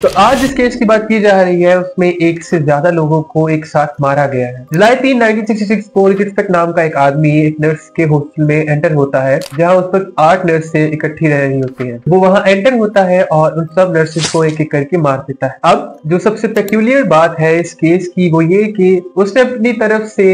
तो आज जिस केस की बात की जा रही है उसमें एक से ज्यादा लोगों को एक साथ मारा गया है। जुलाई 3, 1966 को रिचर्ड नाम का एक आदमी एक नर्स के हॉस्टल में एंटर होता है, जहां उस वक्त 8 नर्सें इकट्ठी रह रही होती हैं। वो वहां एंटर होता है और उन सब नर्सेस को एक एक करके मार देता है। अब जो सबसे पेक्यूलियर बात है इस केस की वो ये कि उसने अपनी तरफ से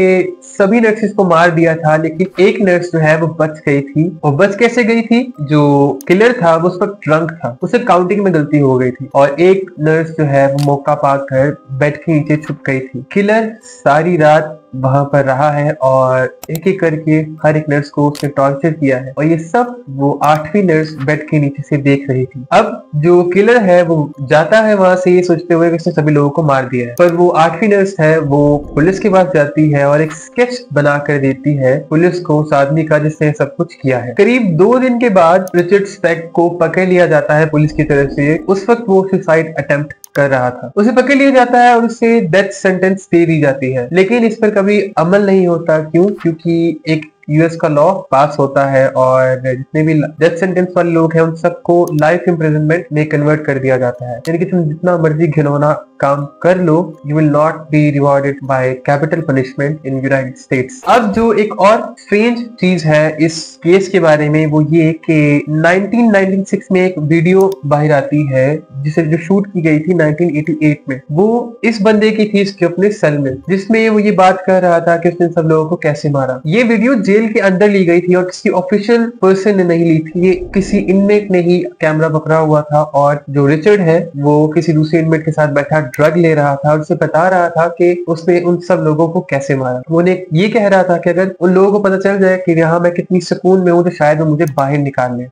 सभी नर्सेस को मार दिया था, लेकिन एक नर्स जो है वो बच गई थी। और बच कैसे गई थी? जो किलर था वो उस वक्त ड्रंक था, उसे काउंटिंग में गलती हो गई थी और एक नर्स जो है वो मौका पाकर बेड के नीचे छुप गई थी। किलर सारी रात वहां पर रहा है और एक एक करके हर एक नर्स को उसने टॉर्चर किया है और ये सब वो 8वीं नर्स बेड के नीचे से देख रही थी। अब जो किलर है वो जाता है वहां से ये सोचते हुए कि उसने सभी लोगों को मार दिया है, पर वो 8वीं नर्स है वो पुलिस के पास जाती है और एक स्केच बना कर देती है पुलिस को उस आदमी का जिसने सब कुछ किया है। करीब 2 दिन के बाद रिचर्ड स्पेक को पकड़ लिया जाता है पुलिस की तरफ से। उस वक्त वो सुसाइड अटेम्प्ट कर रहा था। उसे पकड़ लिया जाता है और उसे डेथ सेंटेंस दे दी जाती है, लेकिन इस पर कभी अमल नहीं होता। क्यों? क्योंकि एक यूएस का लॉ पास होता है और जितने भी डेथ सेंटेंस वाले लोग हैं उन सबको लाइफ इम्प्रिजनमेंट में कन्वर्ट कर दिया जाता है। यानी कि तुम जितना मर्जी घिनौना काम कर लो, you will not be rewarded by capital punishment in United States. अब जो एक और स्ट्रेंज चीज है इस केस के बारे में वो ये कि 1996 में एक वीडियो बाहर आती है जिसे जो शूट की गई थी 1988 में। वो इस बंदे की थी इसके अपने सेल में, जिसमें वो ये बात कर रहा था कि उसने सब लोगों को कैसे मारा। ये वीडियो जेल के अंदर ली गई थी और किसी ऑफिशियल पर्सन ने नहीं ली थी, ये किसी इनमेट ने ही कैमरा पकड़ा हुआ था और जो रिचर्ड है वो किसी दूसरे इनमेट के साथ बैठा ड्रग ले रहा था और उसे बता रहा था कि उसने उन सब लोगों को कैसे मारा। वो ये कह रहा था कि अगर उन लोगों को पता चल जाए कि यहाँ मैं कितनी सुकून में हूँ तो शायद वो मुझे बाहर निकाल ले।